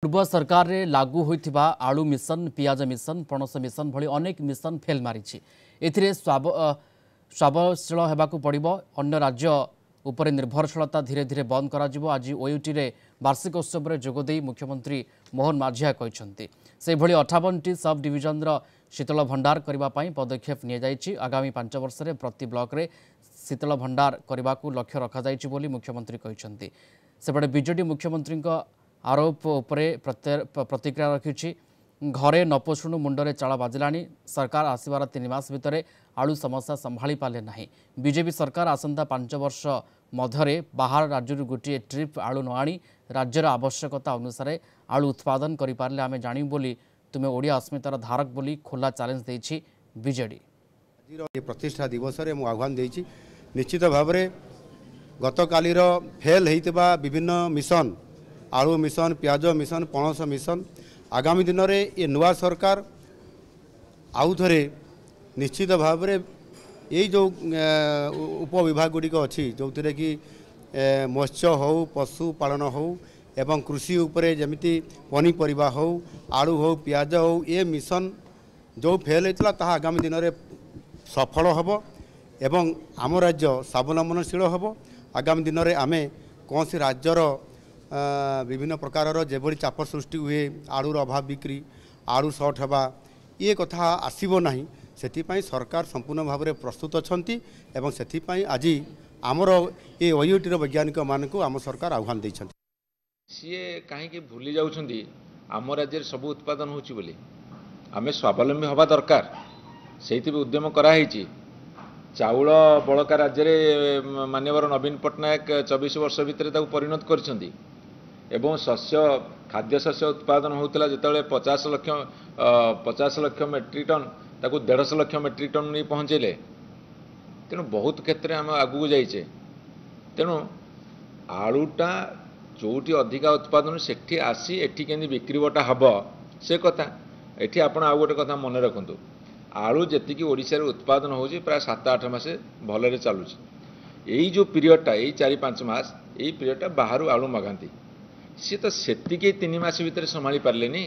पूर्व सरकार रे लागू होइथिबा आलू मिशन पियाज मिशन पणस मिशन भली अनेक मिशन फेल मारिछि एथिरे स्वावलशील हेबाकू पड़िबो अन्य राज्य उपरे निर्भरशीलता धीरे धीरे बंद करा जिवो। आज ओयूटी रे वार्षिक उत्सव रे जोगदेई मुख्यमंत्री मोहन माझिया कहिसंती से भली 58टी सब डिविजन रो शीतल भंडार करबा पई पदक्षेप निया जायछि। आगामी 5 वर्ष रे प्रति ब्लॉक रे शीतल भंडार करबाकू लक्ष्य रखा जायछि बोली मुख्यमंत्री कहिसंती। सेपटे बीजेडी मुख्यमंत्री आरोप उपरे प्रतिक्रिया रखी घरे नपोषुणु मुंडरे चाला बाजिलानी सरकार आसबार 3 मास भितर आलू समस्या संभाली पाले नहीं। बीजेपी सरकार आसंता 5 वर्ष मध्य बाहर राज्य गोटे ट्रिप आलू न आनी राज्यर आवश्यकता अनुसार आलू उत्पादन करें आम जाणी बोली तुम्हें ओडिया अस्मितार धारक बोली खोला चैलेंज देछि बीजेडी। प्रतिष्ठा दिवस रे मु आह्वान देछि निश्चित भाव में गतकालीर फेल होइतिबा विभिन्न मिशन आलू मिशन पियाज मिशन पणस मिशन आगामी दिन में ये नुआ सरकार आउ थे निश्चित भाव में यही जो उपविभाग गुड़िक अच्छी जो थे कि मत्स्य हो पशु पालन हो एवं कृषि उपरे जमिति पनीपरिबा हो आलू हो पियाज हो ये मिशन जो फेल होता ताहा आगामी दिन में सफल हम एवं आम राज्य स्वावलंबनशील हम। आगामी दिन में आमे कौन सी राज्यर विभिन्न प्रकार जेभली चाप सृष्टि हुए आलूर अभाव बिक्री आलू सर्ट होगा ये कथा आसब ना से सरकार संपूर्ण भाव में प्रस्तुत अच्छी एवं से आज आमर ये ओयूटी वैज्ञानिक मानक आम सरकार आह्वान देछंती। सीए कहीं भूली जाउछंती आम राज्य सब उत्पादन होची बोली आमे स्वावलंबी हवा दरकार से उद्यम कराई चाउल बड़का राज्य में माननीय नवीन पट्टनायक 24 वर्ष भितर परिणत करछंती एवं शस्य खाद्य शस्य उत्पादन होता जिते 50 लाख मेट्रिक टन ताकू 150 लाख मेट्रिक टन नहीं पहुँचेले तेणु बहुत क्षेत्र में आम आगू जाइए। तेणु आलूटा जोटी अधिका उत्पादन से आसी एटी केंदी बिक्री बटा हम से कथा एटी आपण आउ गोटे कथा मन रखु आलू जी ओडिशा उत्पादन होची प्राय 7-8 मास भलरे चलुची यही जो पीरियडटा यही 4-5 मास यही पीरियडटा बाहर आलू मगाती सी तो सेतिके 3 मास भितर संभाली पारलेनी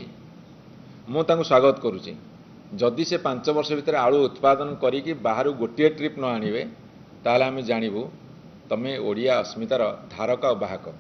मुझे स्वागत करुच्ची। जदि से 5 वर्ष भितर आलू उत्पादन करी बाहर गोटे ट्रिप न आनिबे ताले आमे जानिबु तमे ओडिया अस्मितार धारक और बाहक।